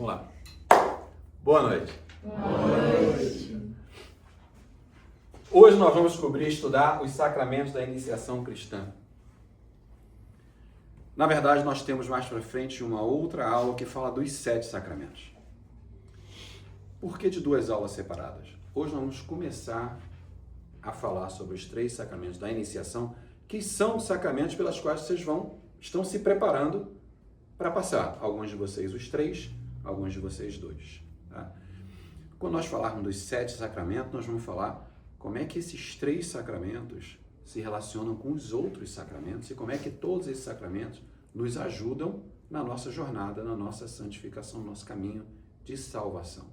lá. Boa noite. Boa noite. Hoje nós vamos descobrir e estudar os sacramentos da iniciação cristã. Na verdade, nós temos mais para frente uma outra aula que fala dos 7 sacramentos. Por que de 2 aulas separadas? Hoje nós vamos começar a falar sobre os 3 sacramentos da iniciação, que são os sacramentos pelas quais vocês estão se preparando para passar. Alguns de vocês os 3, alguns de vocês 2. Tá? Quando nós falarmos dos 7 sacramentos, nós vamos falar como é que esses 3 sacramentos se relacionam com os outros sacramentos e como é que todos esses sacramentos nos ajudam na nossa jornada, na nossa santificação, no nosso caminho de salvação.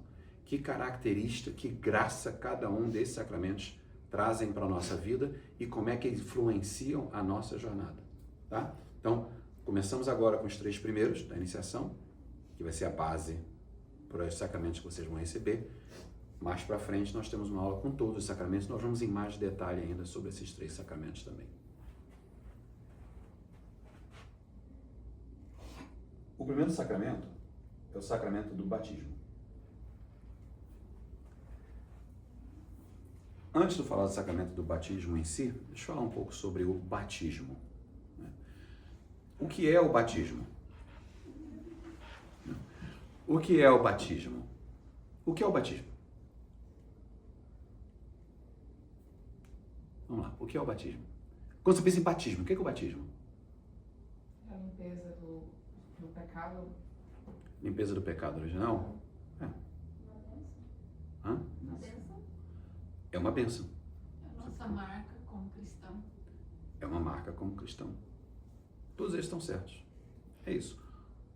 Que característica, que graça cada um desses sacramentos trazem para a nossa vida e como é que eles influenciam a nossa jornada. Tá? Então, começamos agora com os 3 primeiros da iniciação, que vai ser a base para os sacramentos que vocês vão receber. Mais para frente nós temos uma aula com todos os sacramentos, nós vamos em mais detalhe ainda sobre esses 3 sacramentos também. O primeiro sacramento é o sacramento do batismo. Antes de falar do sacramento do batismo em si, deixa eu falar um pouco sobre o batismo. O que é o batismo? O que é o batismo? O que é o batismo? Vamos lá, o que é o batismo? Quando você pensa em batismo, o que é o batismo? É a limpeza do pecado. Limpeza do pecado original? É. Hã? Uma bênção. É uma bênção. É a nossa marca como cristão. É uma marca como cristão. Todos eles estão certos. É isso.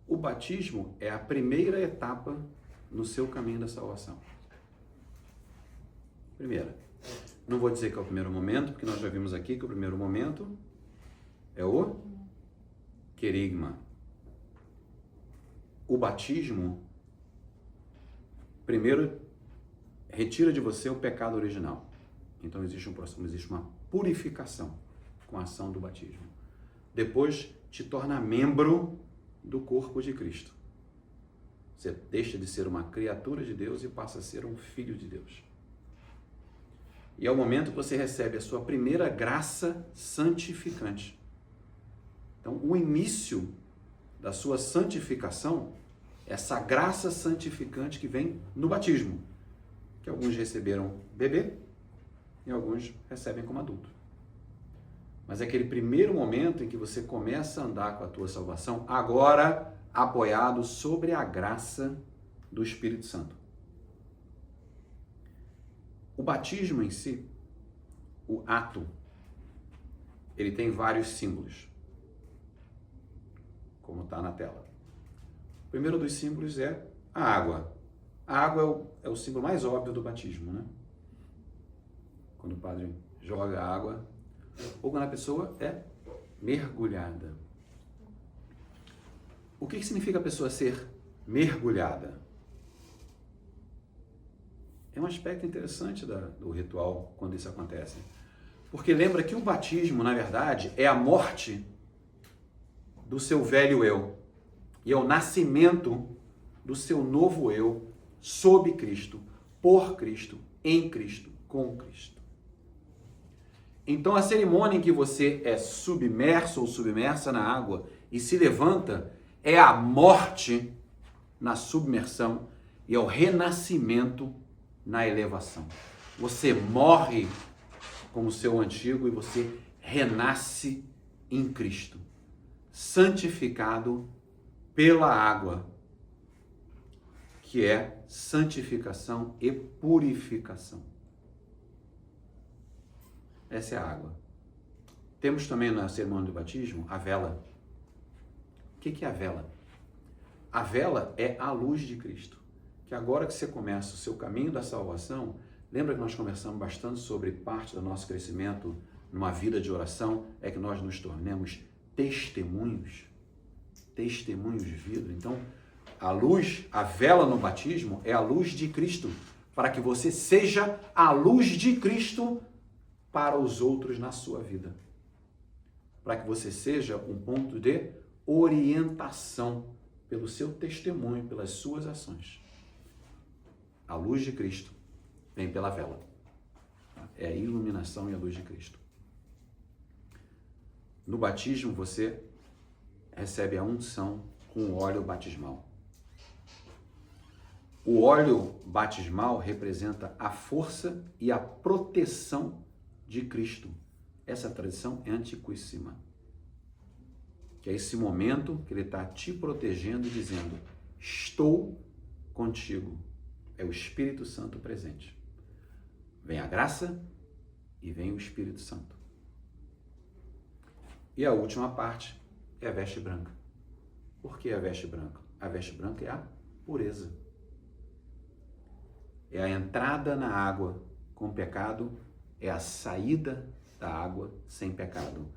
O batismo é a primeira etapa no seu caminho da salvação. Primeira. Não vou dizer que é o primeiro momento, porque nós já vimos aqui que o primeiro momento é o querigma. O batismo, primeiro, retira de você o pecado original. Então existe um processo, existe uma purificação com a ação do batismo. Depois te torna membro do corpo de Cristo. Você deixa de ser uma criatura de Deus e passa a ser um filho de Deus. E é o momento que você recebe a sua primeira graça santificante. Então, o início da sua santificação, essa graça santificante que vem no batismo, que alguns receberam bebê e alguns recebem como adulto. Mas é aquele primeiro momento em que você começa a andar com a tua salvação, agora apoiado sobre a graça do Espírito Santo. O batismo em si, o ato, ele tem vários símbolos, como está na tela. O primeiro dos símbolos é a água. A água é o símbolo mais óbvio do batismo, né? Quando o padre joga a água, ou quando a pessoa é mergulhada. O que significa a pessoa ser mergulhada? É um aspecto interessante do ritual quando isso acontece. Porque lembra que o batismo, na verdade, é a morte do seu velho eu. E é o nascimento do seu novo eu sob Cristo, por Cristo, em Cristo, com Cristo. Então a cerimônia em que você é submerso ou submersa na água e se levanta é a morte na submersão e é o renascimento na elevação. Você morre com o seu antigo e você renasce em Cristo, santificado pela água, que é santificação e purificação. Essa é a água. Temos também na cerimônia do batismo a vela. O que é a vela? A vela é a luz de Cristo. Que agora que você começa o seu caminho da salvação, lembra que nós conversamos bastante sobre parte do nosso crescimento numa vida de oração, é que nós nos tornemos testemunhos de vida. Então, a luz, a vela no batismo é a luz de Cristo, para que você seja a luz de Cristo para os outros na sua vida. Para que você seja um ponto de orientação pelo seu testemunho, pelas suas ações. A luz de Cristo vem pela vela. É a iluminação e a luz de Cristo. No batismo, você recebe a unção com o óleo batismal. O óleo batismal representa a força e a proteção de Cristo. Essa tradição é antiquíssima. Que é esse momento que ele está te protegendo e dizendo: estou contigo. É o Espírito Santo presente. Vem a graça e vem o Espírito Santo. E a última parte é a veste branca. Por que a veste branca? A veste branca é a pureza. É a entrada na água com pecado, é a saída da água sem pecado.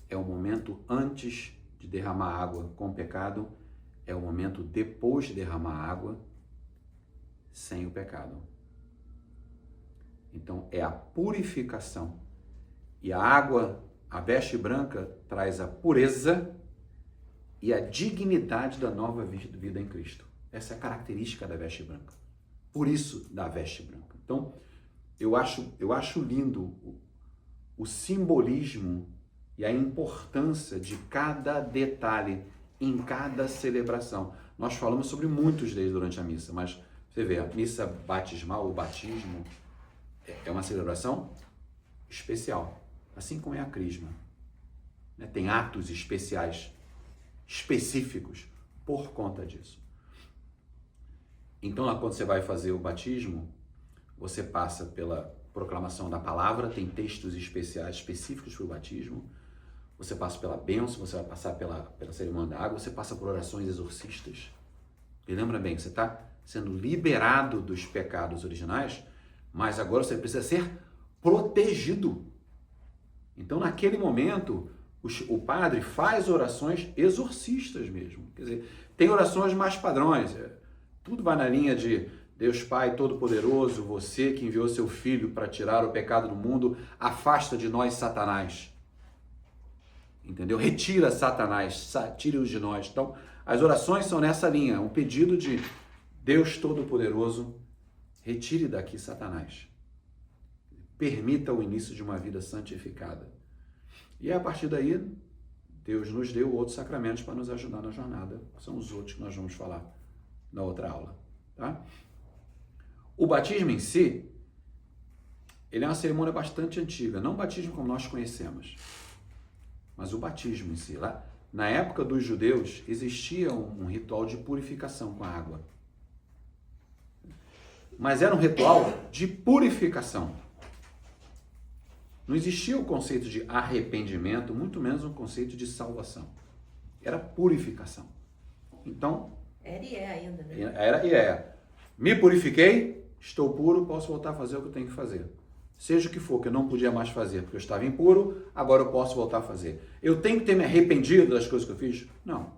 É o momento antes de derramar água com pecado, é o momento depois de derramar água sem o pecado. Então, é a purificação. E a água, a veste branca, traz a pureza e a dignidade da nova vida em Cristo. Essa é a característica da veste branca. Por isso, da veste branca. Então, eu acho lindo o simbolismo e a importância de cada detalhe em cada celebração. Nós falamos sobre muitos deles durante a missa, mas você vê, a missa batismal, o batismo, é uma celebração especial, assim como é a crisma. Tem atos especiais, específicos, por conta disso. Então, lá quando você vai fazer o batismo, você passa pela proclamação da palavra, tem textos especiais, específicos para o batismo, você passa pela bênção, você vai passar pela cerimônia da água, você passa por orações exorcistas. E lembra bem, você está sendo liberado dos pecados originais, mas agora você precisa ser protegido. Então, naquele momento, o padre faz orações exorcistas mesmo. Quer dizer, tem orações mais padrões. Tudo vai na linha de Deus Pai Todo-Poderoso, você que enviou seu Filho para tirar o pecado do mundo, afasta de nós Satanás. Entendeu? Retira Satanás, tire-os de nós. Então, as orações são nessa linha, um pedido de Deus Todo-Poderoso, retire daqui Satanás. Permita o início de uma vida santificada. E a partir daí, Deus nos deu outros sacramentos para nos ajudar na jornada. São os outros que nós vamos falar na outra aula. Tá? O batismo em si, ele é uma cerimônia bastante antiga. Não o batismo como nós conhecemos, mas o batismo em si. Lá, na época dos judeus, existia um ritual de purificação com a água. Mas era um ritual de purificação. Não existia o conceito de arrependimento, muito menos um conceito de salvação. Era purificação. Então... Era e é ainda, né? Era e é. Me purifiquei, estou puro, posso voltar a fazer o que eu tenho que fazer. Seja o que for, que eu não podia mais fazer, porque eu estava impuro, agora eu posso voltar a fazer. Eu tenho que ter me arrependido das coisas que eu fiz? Não.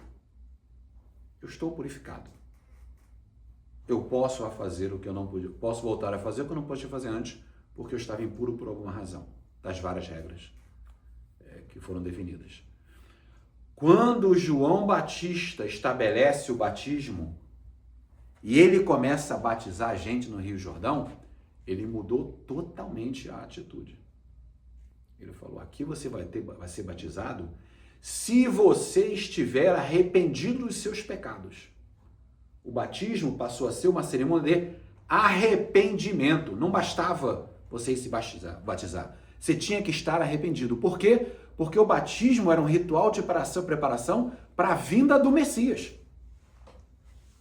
Eu estou purificado. Eu posso fazer o que eu não podia. Posso voltar a fazer o que eu não podia fazer antes, porque eu estava impuro por alguma razão, das várias regras que foram definidas. Quando João Batista estabelece o batismo e ele começa a batizar a gente no Rio Jordão, ele mudou totalmente a atitude. Ele falou, aqui você vai ser batizado se você estiver arrependido dos seus pecados. O batismo passou a ser uma cerimônia de arrependimento. Não bastava você se batizar. Você tinha que estar arrependido. Por quê? Porque o batismo era um ritual de preparação para a vinda do Messias.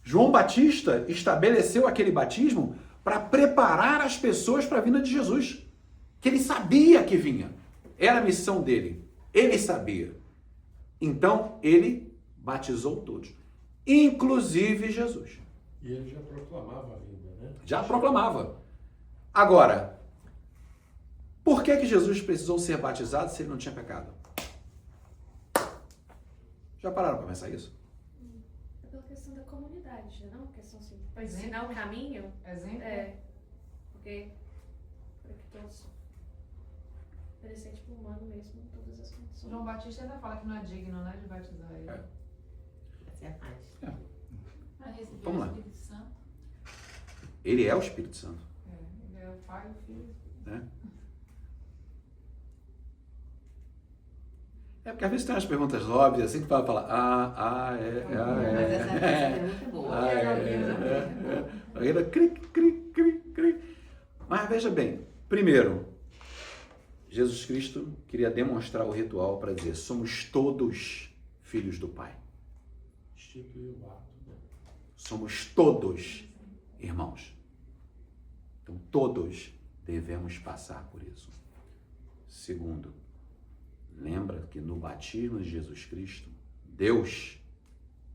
João Batista estabeleceu aquele batismo para preparar as pessoas para a vinda de Jesus. Que ele sabia que vinha. Era a missão dele. Ele sabia. Então, ele batizou todos. Inclusive Jesus. E ele já proclamava a vinda, né? Já proclamava. Agora, por que Jesus precisou ser batizado se ele não tinha pecado? Já pararam para pensar isso? É pela questão da comunidade, não? Questão assim, para Exemplo. ensinar o caminho. Exemplo? Porque para que todos parecer tipo humano mesmo em todas as condições. João Batista ainda fala que não é digno, né, de batizar ele. É. Essa é a parte. Para receber Vamos o lá. Espírito Santo. Ele é o Espírito Santo. Ele é o Pai, o Filho. Né? É porque às vezes tem umas perguntas óbvias, assim que fala, Mas essa é muito boa. Ainda cri, cri, cri, cri. Mas veja bem, primeiro, Jesus Cristo queria demonstrar o ritual para dizer, somos todos filhos do Pai. Instituiu o ato. Né? Somos todos irmãos. Então, todos devemos passar por isso. Segundo, lembra que no batismo de Jesus Cristo, Deus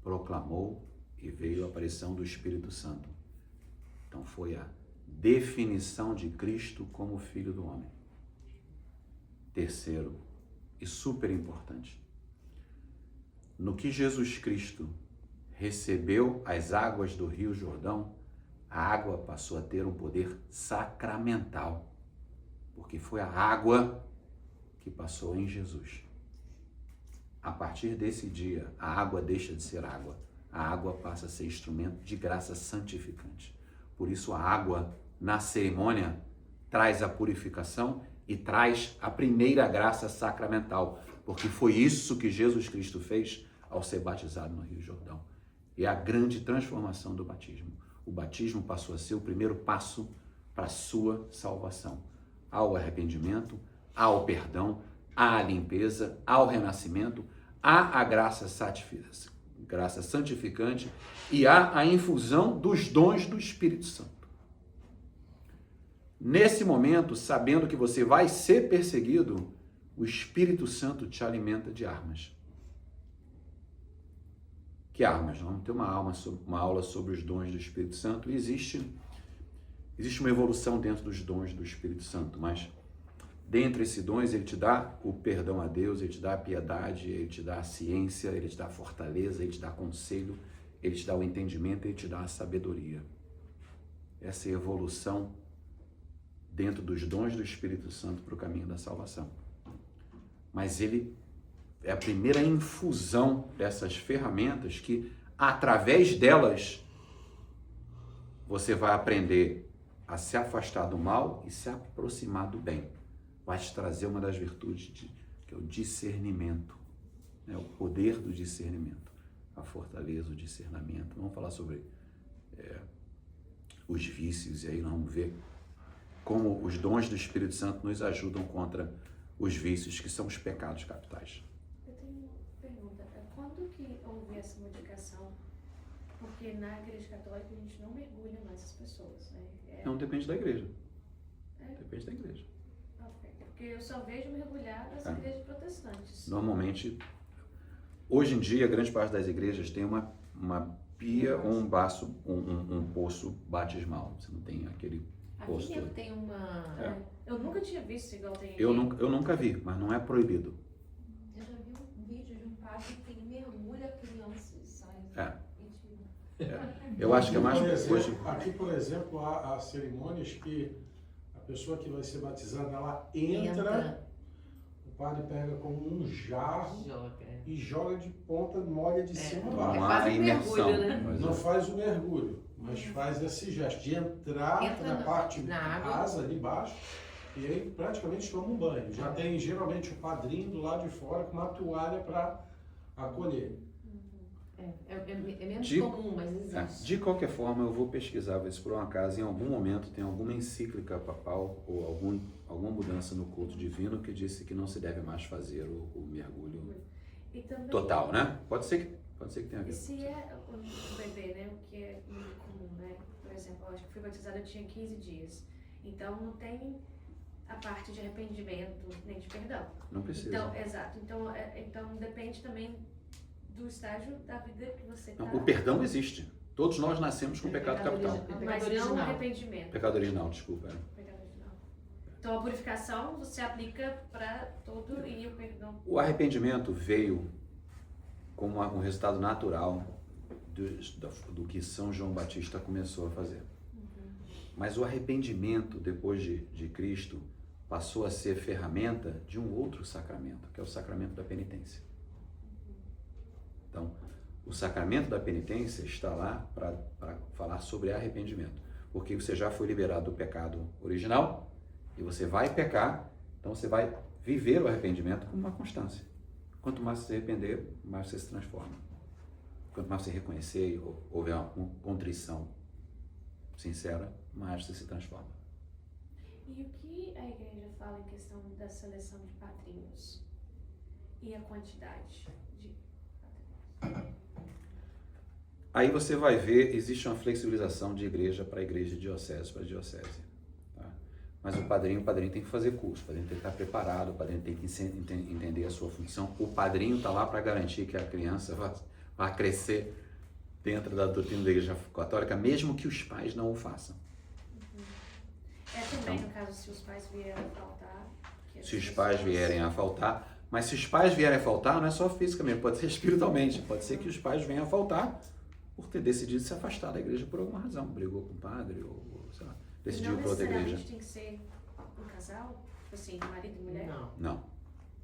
proclamou e veio a aparição do Espírito Santo. Então, foi a definição de Cristo como Filho do Homem. Terceiro, e super importante, no que Jesus Cristo recebeu as águas do Rio Jordão, a água passou a ter um poder sacramental, porque foi a água que passou em Jesus. A partir desse dia, a água deixa de ser água. A água passa a ser instrumento de graça santificante. Por isso, a água, na cerimônia, traz a purificação e traz a primeira graça sacramental, porque foi isso que Jesus Cristo fez ao ser batizado no Rio Jordão. E a grande transformação do batismo. O batismo passou a ser o primeiro passo para a sua salvação. Ao arrependimento, ao perdão, à limpeza, ao renascimento, há a graça santificante e há a infusão dos dons do Espírito Santo. Nesse momento, sabendo que você vai ser perseguido, o Espírito Santo te alimenta de armas. Que armas? Vamos ter uma aula sobre os dons do Espírito Santo. Existe uma evolução dentro dos dons do Espírito Santo, mas dentre esses dons, ele te dá o perdão a Deus, ele te dá a piedade, ele te dá a ciência, ele te dá a fortaleza, ele te dá conselho, ele te dá o entendimento, ele te dá a sabedoria. Essa é a evolução dentro dos dons do Espírito Santo para o caminho da salvação. Mas ele é a primeira infusão dessas ferramentas que, através delas, você vai aprender a se afastar do mal e se aproximar do bem. Vai te trazer uma das virtudes que é o discernimento, né? O poder do discernimento, a fortaleza, o discernimento. Vamos falar sobre os vícios e aí nós vamos ver como os dons do Espírito Santo nos ajudam contra os vícios, que são os pecados capitais. Eu tenho uma pergunta. Quando que houve essa modificação? Porque na Igreja Católica a gente não mergulha mais as pessoas, né? Não depende da igreja. É? Depende da igreja. Ok. Porque eu só vejo mergulhar das igrejas protestantes. Normalmente, hoje em dia, grande parte das igrejas tem uma pia ou um poço batismal. Você não tem aquele poço Aqui eu todo. tenho uma... Eu nunca tinha visto igual tem aqui. Eu nunca vi, mas não é proibido. Eu já vi um vídeo de um padre que ele mergulha crianças e sai. É. E tira. Eu acho que é mais... Por exemplo, Hoje, aqui, por exemplo, há cerimônias que a pessoa que vai ser batizada, ela entra, o padre pega como um jarro joga. e joga de ponta, molha de cima a É baixo. quase um imersão. mergulho, né? Mas Não faz o mergulho, mas faz esse gesto de entrar Entra na parte na água. rasa ali embaixo e aí praticamente toma um banho. Já tem geralmente o padrinho do lado de fora com uma toalha para acolher. É menos De- comum, mas existe. De qualquer forma, eu vou pesquisar, ver se por um acaso, em algum momento, tem alguma encíclica papal ou alguma mudança no culto divino que disse que não se deve mais fazer o mergulho E também, total, né? Pode ser que tenha a E ver. se é o bebê, né? O que é muito comum, né? Por exemplo, eu acho que fui batizada, eu tinha 15 dias. Então não tem a parte de arrependimento nem de perdão. Não precisa. Então, exato. Então depende também do estágio da vida que você está. Não, o perdão existe. Todos nós nascemos com pecado capital. Pecado Mas não o original. arrependimento. Pecado original, desculpa. Pecado original. Então a purificação você aplica para todo e o perdão. O arrependimento veio como um resultado natural do que São João Batista começou a fazer. Mas o arrependimento, depois de Cristo, passou a ser ferramenta de um outro sacramento, que é o sacramento da penitência. Então, O sacramento da penitência está lá para falar sobre arrependimento, porque você já foi liberado do pecado original e você vai pecar, então você vai viver o arrependimento como uma constância. Quanto mais você se arrepender, mais você se transforma. Quanto mais você reconhecer e houver uma contrição sincera, mais você se transforma. E o que a igreja fala em questão da seleção de padrinhos? E a quantidade de padrinhos? Aí você vai ver, existe uma flexibilização de igreja para igreja, de diocese para diocese. Tá? Mas o padrinho tem que fazer curso, o padrinho tem que estar preparado, o padrinho tem que entender a sua função. O padrinho está lá para garantir que a criança vai crescer dentro da doutrina da igreja católica, mesmo que os pais não o façam. É também no caso se os pais vierem a faltar. Se os pais vierem a faltar, mas se os pais vierem a faltar, não é só fisicamente, pode ser espiritualmente. Pode ser que os pais venham a faltar por ter decidido se afastar da igreja por alguma razão. Brigou com o padre ou sei lá, decidiu ir para outra igreja. Não necessariamente tem que ser um casal, tipo assim, marido e mulher. Não.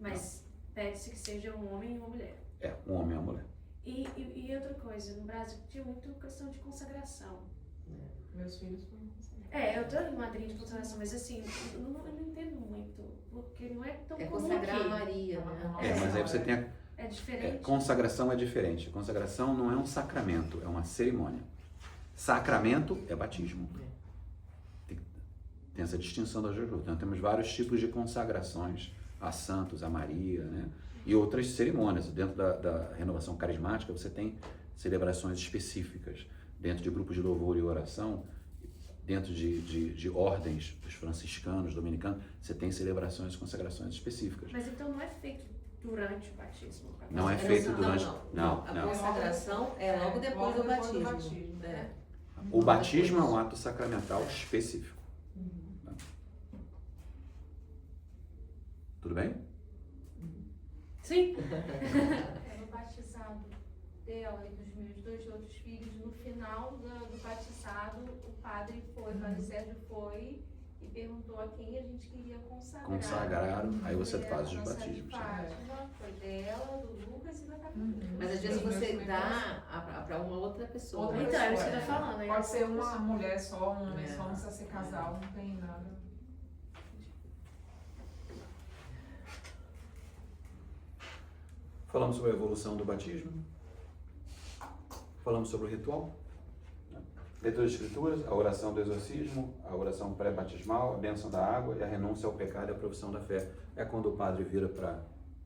Mas pede-se que seja um homem e uma mulher. É, um homem e uma mulher. E outra coisa, no Brasil tinha muito questão de consagração. Meus filhos foram Eu tô em madrinha de consagração, mas assim, eu não entendo muito, porque não é tão É comum consagrar a aqui. Maria, né? Mas aí você tem É diferente. consagração é diferente. Consagração não é um sacramento, é uma cerimônia. Sacramento é batismo. Tem essa distinção da Jesus. Então temos vários tipos de consagrações a santos, a Maria, né? E outras cerimônias. Dentro da renovação carismática você tem celebrações específicas. Dentro de grupos de louvor e oração, dentro de ordens dos franciscanos, dominicanos, você tem celebrações e consagrações específicas. Mas então não é feito durante o batismo? Não é feito durante... Não. A consagração é logo depois do batismo. É. O batismo é um ato sacramental específico. Tudo bem? Sim. No batizado dela e dos meus 2 outros filhos, no final do batizado, o padre foi, o padre Sérgio foi e perguntou a quem a gente queria consagrar. Consagraram, aí você faz os Nossa de batismos. Fátima, foi dela, do Lucas e da Catarina. Mas às vezes você dá para uma outra pessoa. Outra Então, é isso que pessoa, eu tô falando. Pode ser uma mulher só, um homem É. só, não precisa ser casal, não tem nada. Falamos sobre a evolução do batismo. Falamos sobre o ritual. Leitura de escrituras, a oração do exorcismo, a oração pré-batismal, a bênção da água e a renúncia ao pecado e a profissão da fé. É quando o padre vira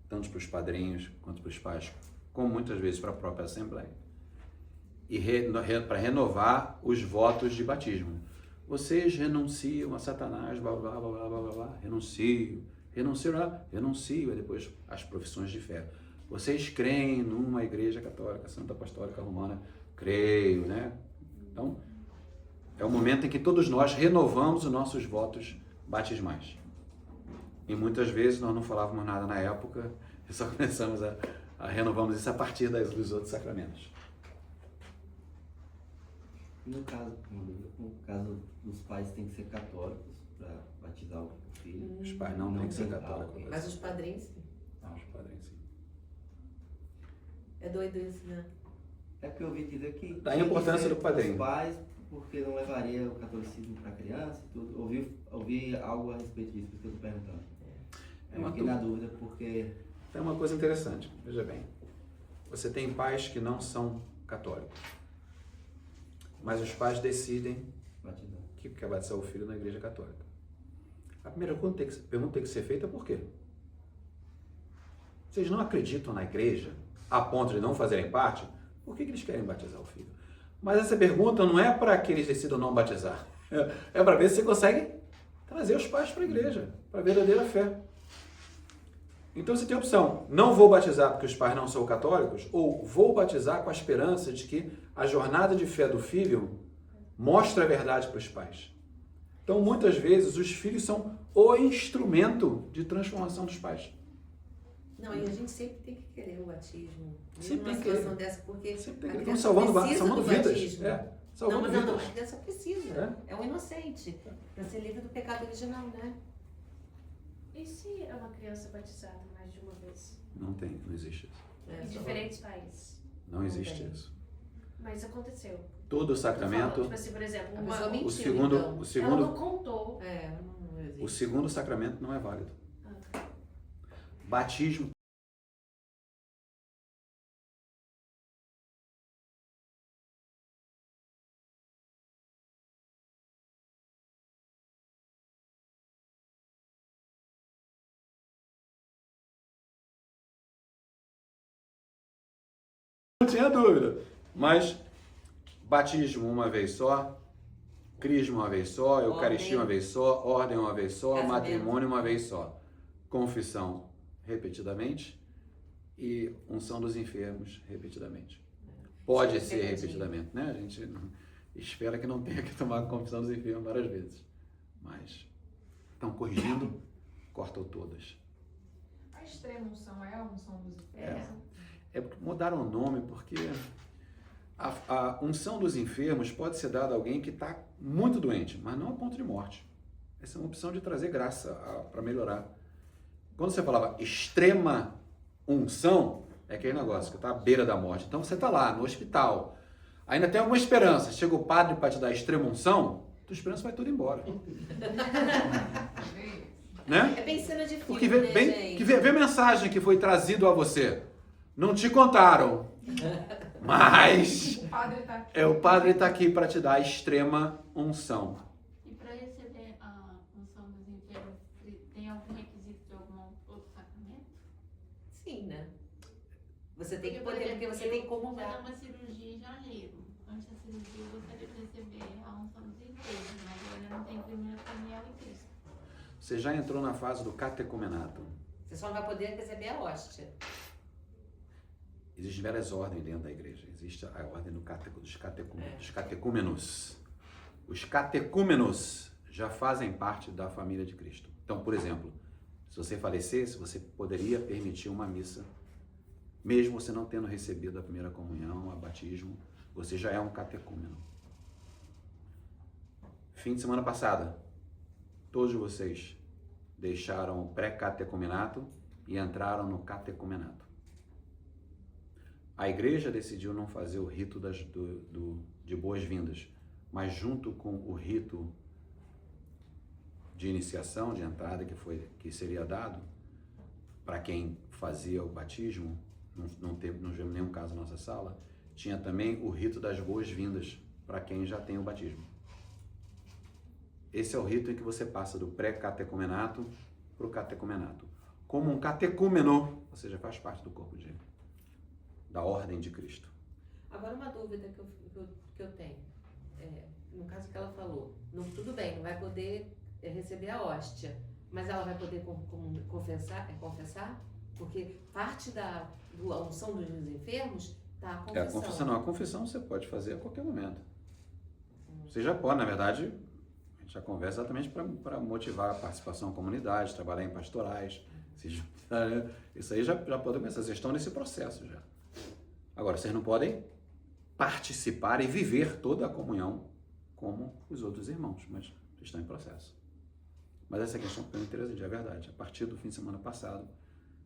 tanto para os padrinhos quanto para os pais, como muitas vezes para a própria Assembleia. E para renovar os votos de batismo. Vocês renunciam a Satanás, blá, blá, blá, blá, blá, blá, renuncio, e depois as profissões de fé. Vocês creem numa igreja católica, santa apostólica romana? Creio, né? Então, é o momento em que todos nós renovamos os nossos votos batismais. E muitas vezes nós não falávamos nada na época, e só começamos a renovamos isso a partir dos outros sacramentos. No caso dos pais tem que ser católicos para batizar o filho. Os pais não têm que ser católicos. Mas os padrinhos, sim. Os padrinhos, sim. É doido isso, né? É porque eu ouvi dizer que Da tinha que importância ser do padrinho. os pais, porque não levaria o catolicismo para a criança e tudo. Ouvi algo a respeito disso, por isso que eu estou perguntando. Eu fiquei na dúvida porque... Tem uma coisa interessante, veja bem. Você tem pais que não são católicos, mas os pais decidem batizar. que quer batizar o filho na igreja católica. A primeira pergunta tem que ser feita por quê? Vocês não acreditam na igreja a ponto de não fazerem parte? Por que eles querem batizar o filho? Mas essa pergunta não é para que eles decidam não batizar. É para ver se você consegue trazer os pais para a igreja, para a verdadeira fé. Então você tem a opção, não vou batizar porque os pais não são católicos, ou vou batizar com a esperança de que a jornada de fé do filho mostre a verdade para os pais. Então muitas vezes os filhos são o instrumento de transformação dos pais. Não, e a gente sempre tem que querer o batismo. Sempre Numa tem que situação querer. dessa, porque Sempre tem a que criança salvando precisa do vidas. batismo. Salvando Não, vidas. a criança precisa. É um inocente. Para ser livre do pecado original, né? E se é uma criança batizada mais de uma vez? Não existe isso. É, Em só- diferentes países? Não existe tem. isso. Mas aconteceu. Todo Eu falo, sacramento, tipo assim, por exemplo, A pessoa uma, mentiu, o segundo, então. o ela segundo, não contou. Não existe. o segundo sacramento não é válido. Ah, tá. Batismo. Não tinha dúvida. Mas batismo uma vez só, crisma uma vez só, eucaristia uma vez só, ordem uma vez só, Casamento. matrimônio uma vez só. Confissão repetidamente e unção dos enfermos repetidamente. Pode Sim, ser repetidinho. repetidamente, né? A gente espera que não tenha que tomar a confissão dos enfermos várias vezes. Mas estão corrigindo, cortam todas. A extrema unção é a unção dos enfermos? É porque mudaram o nome porque a unção dos enfermos pode ser dada a alguém que está muito doente, mas não a ponto de morte. Essa é uma opção de trazer graça para melhorar. Quando você falava extrema unção, é aquele negócio que está à beira da morte. Então você está lá no hospital, ainda tem alguma esperança. Chega o padre para te dar extrema unção, tua esperança vai tudo embora. Né? É bem cena de filme, Porque né, vê, gente? vê mensagem que foi trazido a você. Não te contaram. Mas O padre está aqui. o padre está aqui para te dar a extrema unção. E para receber a unção dos enfermos, tem algum requisito de algum outro sacramento? Sim, né? Você tem que por poder, exemplo, porque você tem que eu vou comungar. fazer uma cirurgia em janeiro. Antes da cirurgia, eu gostaria de receber a unção dos enfermos, mas eu ainda não tenho primeira comunhão em Cristo. Você já entrou na fase do catecumenato. Você só não vai poder receber a hóstia. Existem várias ordens dentro da igreja. Existe a ordem dos catecúmenos. Os catecúmenos já fazem parte da família de Cristo. Então, por exemplo, se você falecesse, você poderia permitir uma missa, mesmo você não tendo recebido a primeira comunhão, a batismo, você já é um catecúmeno. Fim de semana passada, todos vocês deixaram o pré-catecumenato e entraram no catecumenato. A igreja decidiu não fazer o rito de boas-vindas, mas junto com o rito de iniciação, de entrada que seria dado para quem fazia o batismo, não tivemos nenhum caso na nossa sala, tinha também o rito das boas-vindas para quem já tem o batismo. Esse é o rito em que você passa do pré-catecumenato para o catecumenato. Como um catecúmeno, você já faz parte do corpo da ordem de Cristo. Agora uma dúvida que eu tenho. No caso que ela falou, tudo bem, não vai poder receber a hóstia, mas ela vai poder confessar? Porque parte da unção dos enfermos está a confissão. A confissão não. A confissão você pode fazer a qualquer momento. Você já pode, na verdade, a gente já conversa exatamente para motivar a participação em comunidade, trabalhar em pastorais. Isso aí já pode começar. Vocês estão nesse processo já. Agora, vocês não podem participar e viver toda a comunhão como os outros irmãos, mas vocês estão em processo. Mas essa questão que eu interessante, é verdade. A partir do fim de semana passado,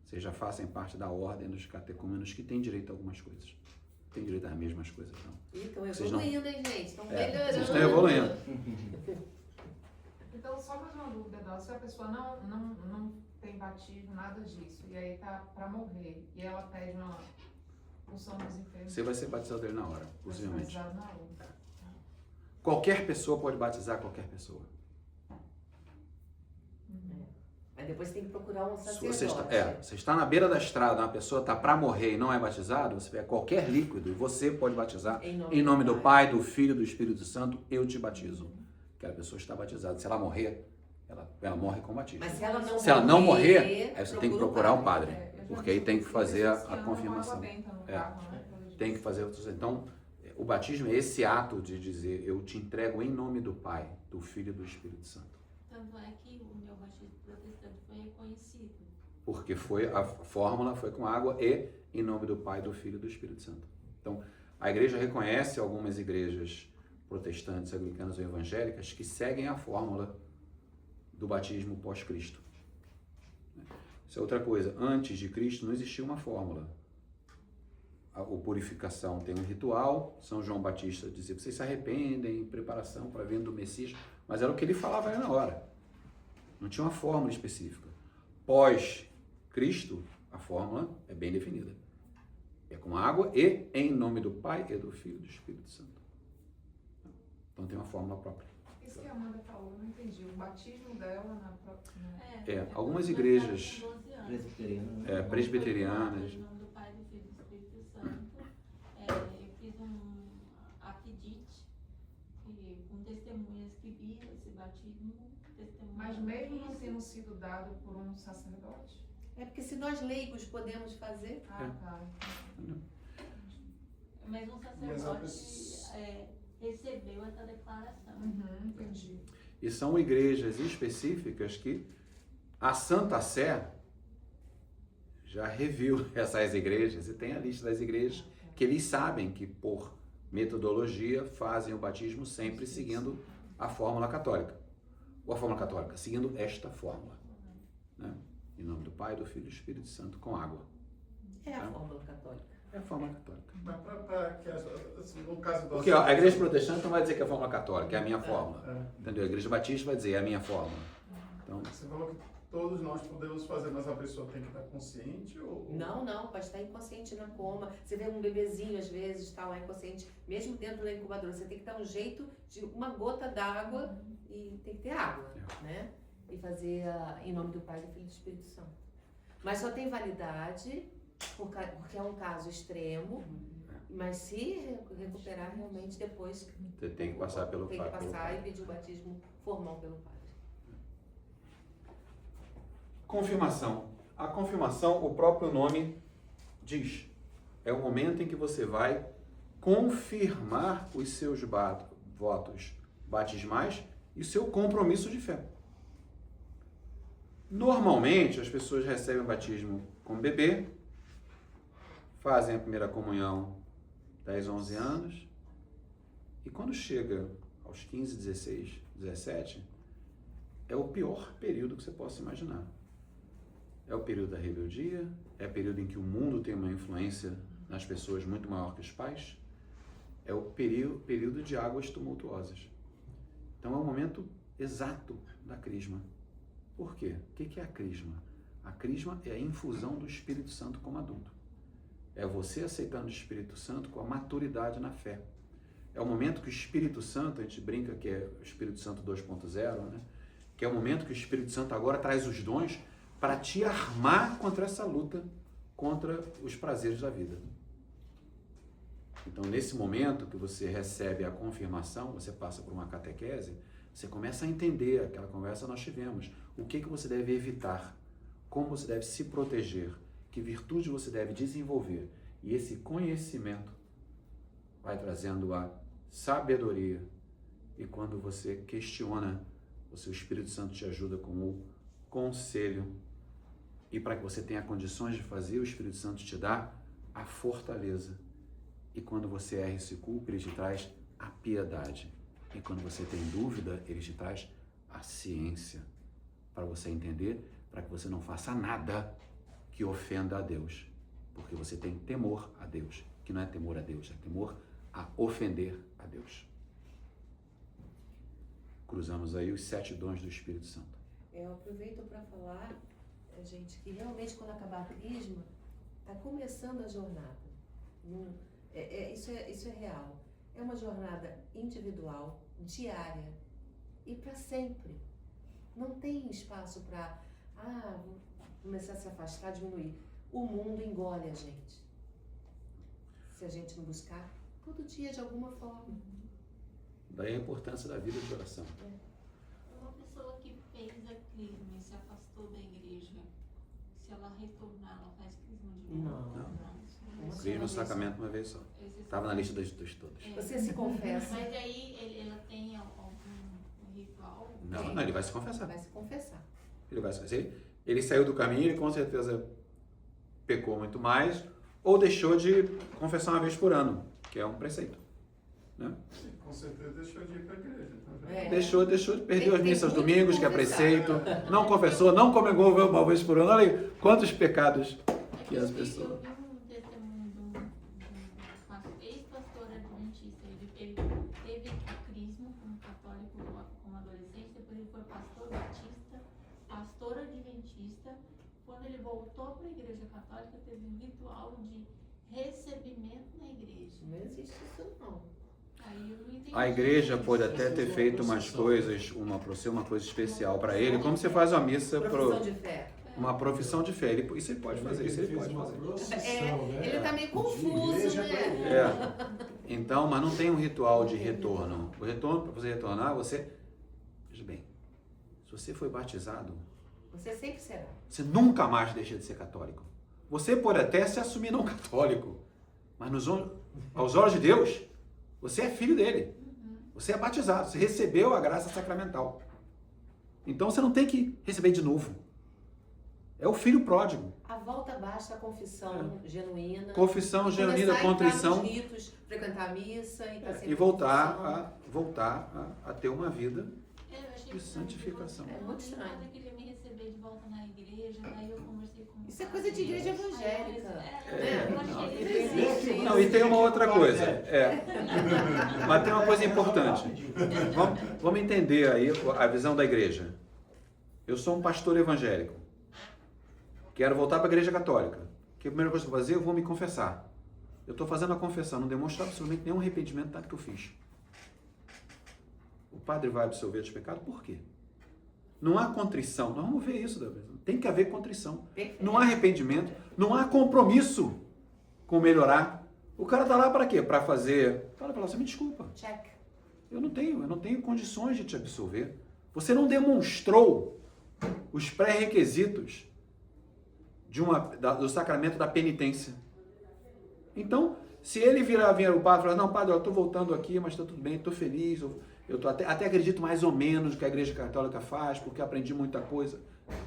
vocês já fazem parte da ordem dos catecúmenos que têm direito a algumas coisas. Tem direito às mesmas coisas, não. Estão Vocês não- evoluindo, hein, gente? Estão melhorando. Vocês estão evoluindo. Então, só mais uma dúvida, Dó. Se a pessoa não tem batismo, nada disso, e aí tá para morrer, e ela pede uma unção dos enfermos, Você vai ser batizado dele na hora, vai ser possivelmente. batizado na outra. Qualquer pessoa pode batizar qualquer pessoa. Mas depois você tem que procurar um Se sacerdote. você está na beira da estrada, uma pessoa está para morrer e não é batizado, você pega qualquer líquido e você pode batizar. Em nome do Pai, do Filho e do Espírito Santo, eu te batizo. Aquela pessoa está batizada. Se ela morrer, ela morre com batismo. Mas se ela não morrer, aí você tem que procura procurar um padre. É, eu já Porque aí vi tem que esse fazer ano a com confirmação. água benta no É. carro, né, pelo jeito. Tem que fazer. Então, o batismo é esse ato de dizer, eu te entrego em nome do Pai, do Filho e do Espírito Santo. Tanto é que o meu batismo protestante foi reconhecido. Porque a fórmula foi com água e em nome do Pai, do Filho e do Espírito Santo. Então, a igreja reconhece algumas igrejas protestantes, anglicanas ou evangélicas que seguem a fórmula do batismo pós-Cristo. Isso é outra coisa. Antes de Cristo não existia uma fórmula. o purificação tem um ritual. São João Batista dizia, vocês se arrependem em preparação para a vinda do Messias, mas era o que ele falava ali na hora. Não tinha uma fórmula específica. Pós-Cristo, a fórmula é bem definida. É com água e em nome do Pai e do Filho e do Espírito Santo. Então tem uma fórmula própria. Isso que a Amanda falou, não entendi. O batismo dela na própria... Algumas igrejas presbiterianas. Em nome do Pai, do Filho e do Espírito Santo. Eu fiz um apidite com testemunhas que viram esse batismo. Mas mesmo não tendo sido dado por um sacerdote? É porque se nós leigos podemos fazer, Tá. Mas um sacerdote recebeu essa declaração. Entendi. E são igrejas específicas que a Santa Sé já reviu essas igrejas e tem a lista das igrejas que eles sabem que por metodologia fazem o batismo sempre seguindo a fórmula católica. Ou a fórmula católica, seguindo esta fórmula. Né? Em nome do Pai, do Filho e do Espírito Santo, com água. é a fórmula católica. É a fórmula católica. Mas no caso do Porque a igreja protestante não vai dizer que é a fórmula católica, é a minha fórmula. Entendeu? A igreja batista vai dizer, é a minha fórmula. Então, Você falou que todos nós podemos fazer, mas a pessoa tem que estar consciente ou... Não, pode estar inconsciente na coma. Você vê um bebezinho, às vezes, está lá inconsciente, mesmo dentro da incubadora. Você tem que dar um jeito de uma gota d'água e tem que ter água, né? E fazer em nome do Pai, do Filho e do Espírito Santo. Mas só tem validade porque é um caso extremo, mas se recuperar realmente depois... você tem que passar pelo Tem Pai. que passar e pedir o batismo formal pelo Padre. Confirmação. A confirmação, o próprio nome diz. É o momento em que você vai confirmar os seus votos batismais e o seu compromisso de fé. Normalmente, as pessoas recebem o batismo como bebê, fazem a primeira comunhão 10, 11 anos, e quando chega aos 15, 16, 17, é o pior período que você possa imaginar. É o período da rebeldia, é o período em que o mundo tem uma influência nas pessoas muito maior que os pais, é o período de águas tumultuosas. Então é o momento exato da crisma. Por quê? O que é a crisma? A crisma é a infusão do Espírito Santo como adulto. É você aceitando o Espírito Santo com a maturidade na fé. É o momento que o Espírito Santo, a gente brinca que é o Espírito Santo 2.0, né? Que é o momento que o Espírito Santo agora traz os dons para te armar contra essa luta, contra os prazeres da vida. Então, nesse momento que você recebe a confirmação, você passa por uma catequese, você começa a entender aquela conversa que nós tivemos. O que você deve evitar, como você deve se proteger, que virtude você deve desenvolver. E esse conhecimento vai trazendo a sabedoria. E quando você questiona, o seu Espírito Santo te ajuda com o conselho. E para que você tenha condições de fazer, o Espírito Santo te dá a fortaleza. E quando você erra e se culpa, ele te traz a piedade. E quando você tem dúvida, ele te traz a ciência. Para você entender, para que você não faça nada que ofenda a Deus. Porque você tem temor a Deus. Que não é temor a Deus, é temor a ofender a Deus. Cruzamos aí os 7 dons do Espírito Santo. Eu aproveito para falar, gente, que realmente quando acabar a crisma, está começando a jornada. Isso é real. É uma jornada individual, diária e para sempre. Não tem espaço para, vou começar a se afastar, diminuir. O mundo engole a gente. Se a gente não buscar, todo dia de alguma forma. Daí a importância da vida de oração. Uma pessoa que fez a crisma e se afastou da igreja, se ela retornar, ela faz crisma de novo? Não. Crisma no sacramento uma vez só. Estava na lista dos todas. Você se confessa. Mas aí ela tem algum ritual? Não, ele vai se confessar. Vai se confessar. Ele vai se confessar. Ele saiu do caminho, ele com certeza pecou muito mais, ou deixou de confessar uma vez por ano, que é um preceito. Né? Com certeza deixou de ir para a igreja. Deixou de perder as missas aos muito domingos, que é confessar. preceito, não confessou, não comungou uma vez por ano. Olha aí quantos pecados que as pessoas... Eu vi um testemunho católico como adolescente, depois ele foi pastor batista, pastor adventista. Quando ele voltou para a igreja católica, teve um ritual de recebimento na igreja. Não existe isso não. Aí eu não entendi. A igreja isso. pode até ter feito umas coisas, por ser uma coisa especial para ele, como você faz uma missa, Profissão de fé. uma profissão de fé. Isso ele pode fazer, isso ele pode fazer. Ele tá meio confuso, né? Então, mas não tem um ritual de retorno. O retorno, para você retornar, veja bem, se você foi batizado, Você sempre será. você nunca mais deixa de ser católico. Você pode até se assumir não católico, mas aos olhos de Deus, você é filho dele. Você é batizado, você recebeu a graça sacramental. Então você não tem que receber de novo. É o filho pródigo. A volta basta a confissão genuína. Confissão E genuína, começar a entrar contrição. nos ritos, frequentar a missa e estar sempre E em voltar confissão. a ter uma vida Eu achei de estranho, santificação. É muito estranho. Mas eu queria me receber de volta na igreja, daí eu conversei com Isso é coisa de igreja evangélica. Eu achei Não existe isso. Não, e tem uma outra coisa. Mas tem uma coisa importante. Vamos entender aí a visão da igreja. Eu sou um pastor evangélico. Quero voltar para a igreja católica. Que a primeira coisa que eu vou fazer, eu vou me confessar. Eu estou fazendo a confissão, não demonstro absolutamente nenhum arrependimento do que eu fiz. O padre vai absolver os pecados? Por quê? Não há contrição. Nós vamos ver isso, Davi. Tem que haver contrição. Não há arrependimento. Não há compromisso com melhorar. O cara está lá para quê? Para fazer... Fala, você me desculpa. Check. Eu não tenho condições de te absolver. Você não demonstrou os pré-requisitos do sacramento da penitência. Então, se ele vir o padre e falar, não, padre, eu estou voltando aqui, mas está tudo bem, estou feliz, eu até acredito mais ou menos no que a igreja católica faz, porque aprendi muita coisa.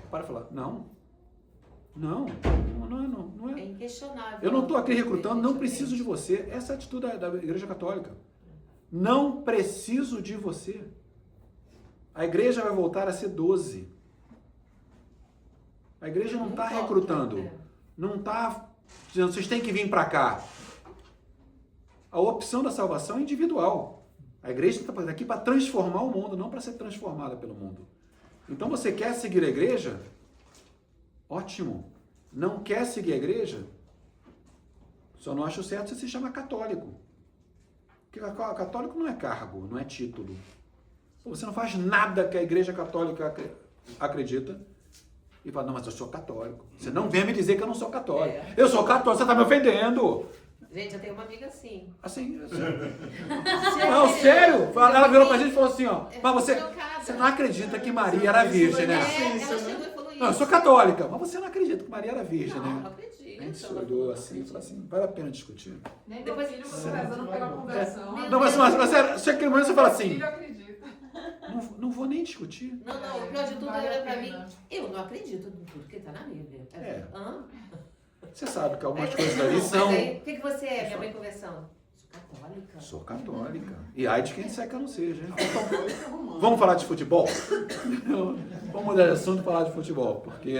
O padre falar, não é. É inquestionável. Eu não estou aqui recrutando, não preciso de você. Essa é a atitude da igreja católica. Não preciso de você. A igreja vai voltar a ser 12. A igreja não está recrutando. Não está dizendo, vocês têm que vir para cá. A opção da salvação é individual. A igreja está aqui para transformar o mundo, não para ser transformada pelo mundo. Então você quer seguir a igreja? Ótimo. Não quer seguir a igreja? Só não acho certo você se chama católico. Porque católico não é cargo, não é título. Você não faz nada que a igreja católica acredita e fala, não, mas eu sou católico. Você não vem me dizer que eu não sou católico. Eu sou católico, você está me ofendendo. Gente, eu tenho uma amiga assim. Assim. Não, sério? Ela virou pra gente e falou assim, ó, mas você não acredita que Maria era virgem, né? Ela chegou e falou isso. Não, eu sou católica, mas você não acredita que Maria era virgem, Não, eu né? acredito. A gente se olhou assim e falou assim, vale a pena discutir. Nem meu filho foi prezando pela conversão. Não, mas você aquele momento você fala assim, Filho acredita. não vou nem discutir. Não, o pior de tudo Vale a era pra pena. mim. Eu não acredito em tudo que tá na Bíblia. É. Hã? Você sabe que algumas coisas ali Mas são... aí, o que você é, minha mãe conversando? Sou católica. Sou católica. E ai de quem disser que eu não seja, hein? Então, vamos falar de futebol? Vamos mudar de assunto e falar de futebol, porque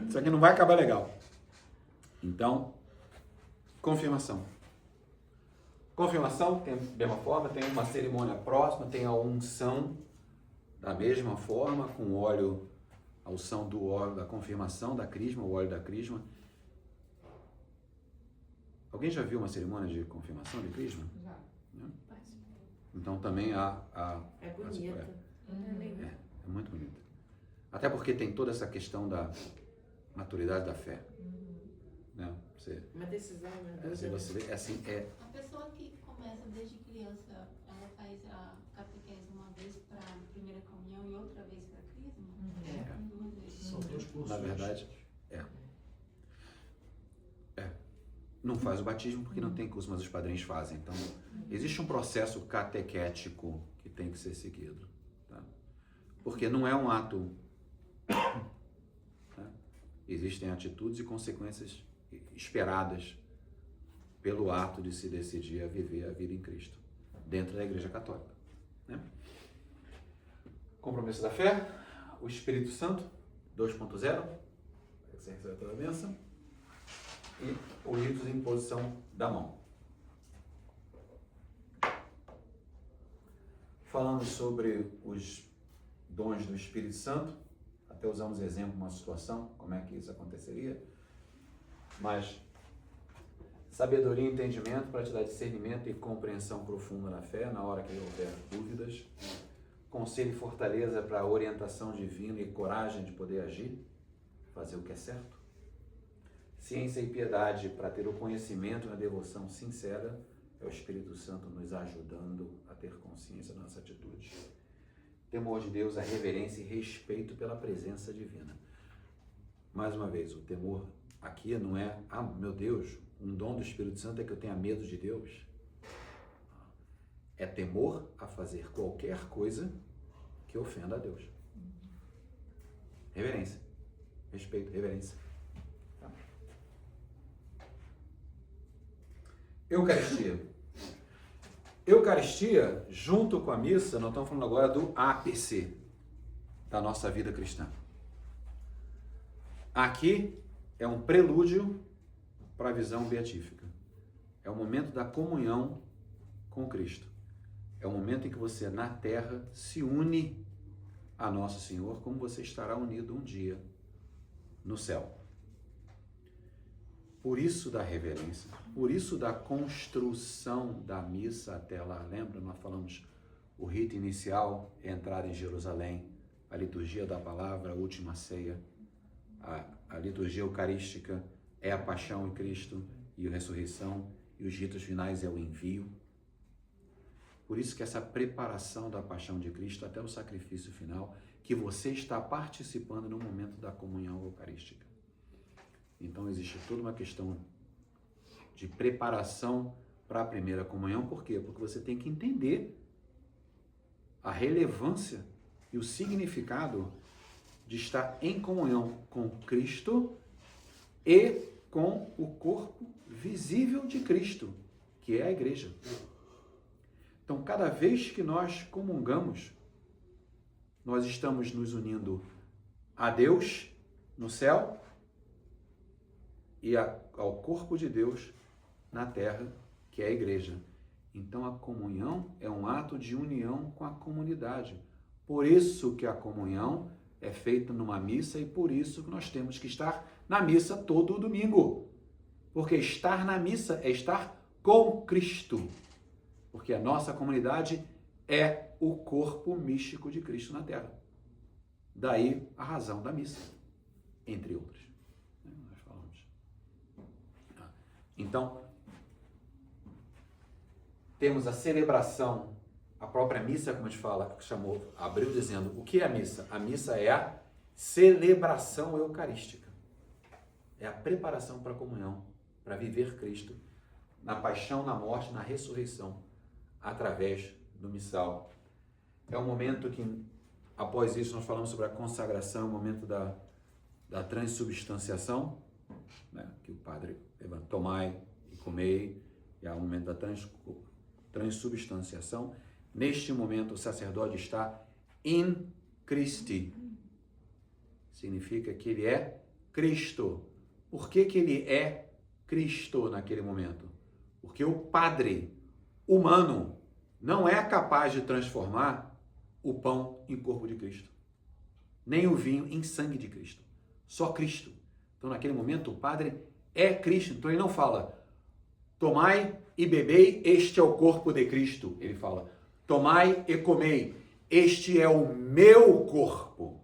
isso aqui não vai acabar legal. Então, confirmação. Confirmação tem da mesma forma, tem uma cerimônia próxima, tem a unção da mesma forma, com óleo, a unção do óleo da confirmação, da crisma, o óleo da crisma. Alguém já viu uma cerimônia de confirmação de crisma? Já. Então também há É bonita. é muito bonita. Até porque tem toda essa questão da maturidade da fé. Né? Uma decisão, né? Você vê, assim, A pessoa que começa desde criança, ela faz a catequese uma vez para a primeira comunhão e outra vez para a crisma? Duas vezes. São dois cursos. na verdade, não faz o batismo porque não tem curso, mas os padrinhos fazem. Então, existe um processo catequético que tem que ser seguido. Tá? Porque não é um ato... Tá? Existem atitudes e consequências esperadas pelo ato de se decidir a viver a vida em Cristo, dentro da Igreja Católica. Né? Compromisso da fé, o Espírito Santo, 2.0, você recebe toda a bênção, e o rito de imposição da mão. falando sobre os dons do Espírito Santo, até usamos exemplo, uma situação, como é que isso aconteceria, mas sabedoria e entendimento para te dar discernimento e compreensão profunda na fé, na hora que houver dúvidas, conselho e fortaleza para orientação divina e coragem de poder agir, fazer o que é certo, ciência e piedade para ter o conhecimento na devoção sincera, é o Espírito Santo nos ajudando a ter consciência da nossa atitude. Temor de Deus, a reverência e respeito pela presença divina. Mais uma vez, o temor aqui não é, meu Deus, um dom do Espírito Santo é que eu tenha medo de Deus. É temor a fazer qualquer coisa que ofenda a Deus. Reverência, respeito, reverência. Tá? Eucaristia. Eucaristia, junto com a missa, nós estamos falando agora do ápice da nossa vida cristã. Aqui é um prelúdio para a visão beatífica. É o momento da comunhão com Cristo. É o momento em que você, na terra, se une a Nosso Senhor, como você estará unido um dia no céu. Por isso da reverência, por isso da construção da missa até lá. Lembra? Nós falamos o rito inicial é a entrada em Jerusalém, a liturgia da palavra, a última ceia, a liturgia eucarística é a paixão em Cristo e a ressurreição, e os ritos finais é o envio. Por isso que essa preparação da paixão de Cristo até o sacrifício final, que você está participando no momento da comunhão eucarística. Então existe toda uma questão de preparação para a primeira comunhão. Por quê? Porque você tem que entender a relevância e o significado de estar em comunhão com Cristo e com o corpo visível de Cristo, que é a igreja. Então, cada vez que nós comungamos, nós estamos nos unindo a Deus no céu e ao corpo de Deus na terra, que é a igreja. Então, a comunhão é um ato de união com a comunidade. Por isso que a comunhão é feita numa missa e por isso que nós temos que estar na missa todo domingo. Porque estar na missa é estar com Cristo. Porque a nossa comunidade é o corpo místico de Cristo na terra. Daí a razão da missa, entre outras. Nós falamos. Então, temos a celebração, a própria missa, como a gente fala, abriu dizendo, o que é a missa? A missa é a celebração eucarística. É a preparação para a comunhão, para viver Cristo na paixão, na morte, na ressurreição, através do missal. É um momento que, após isso, nós falamos sobre a consagração, o momento da transubstanciação, né? Que o padre levanta, tomai e comei, e é o momento da transubstanciação. Neste momento, o sacerdote está in Christi. Significa que ele é Cristo. Por que que ele é Cristo naquele momento? Porque o padre humano não é capaz de transformar o pão em corpo de Cristo, nem o vinho em sangue de Cristo. Só Cristo. Então, naquele momento, o padre é Cristo. Então, ele não fala, tomai e bebei, este é o corpo de Cristo. Ele fala, tomai e comei, este é o meu corpo.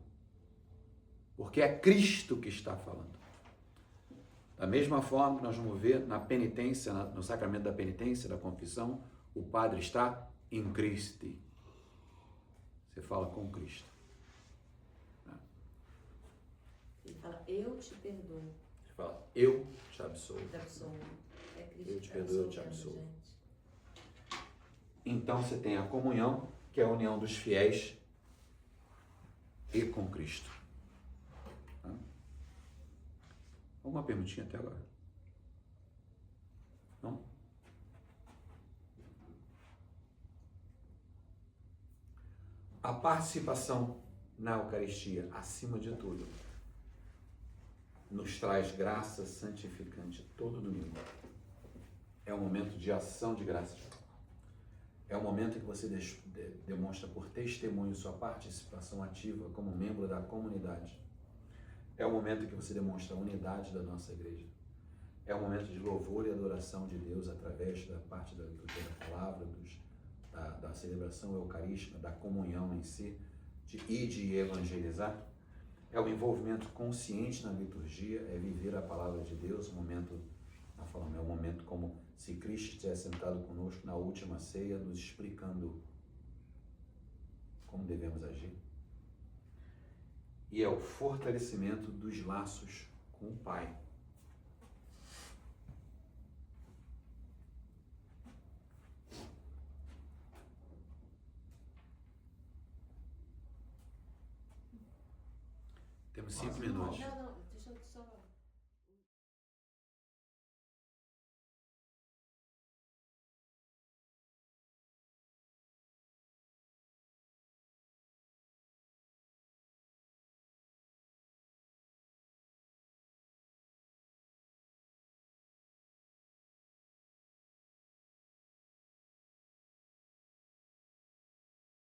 Porque é Cristo que está falando. Da mesma forma que nós vamos ver na penitência, no sacramento da penitência, da confissão, o padre está em Cristo. Você fala com Cristo. Ele fala, eu te perdoo. Você fala, eu te absolvo. Te absolvo. É Cristo Eu te perdoo, eu te absolvo. gente. Então você tem a comunhão, que é a união dos fiéis e com Cristo. Tá? Uma perguntinha até agora? Não? A participação na Eucaristia, acima de tudo, nos traz graça santificante todo domingo. É um momento de ação de graças. É o momento em que você demonstra por testemunho sua participação ativa como membro da comunidade. É o momento em que você demonstra a unidade da nossa igreja. É o momento de louvor e adoração de Deus através da parte da liturgia da palavra, da celebração eucarística, da comunhão em si, de evangelizar. É o envolvimento consciente na liturgia, é viver a palavra de Deus, o momento, é um momento como se Cristo estivesse sentado conosco na última ceia, nos explicando como devemos agir. E é o fortalecimento dos laços com o Pai. Temos 5 minutos. Não,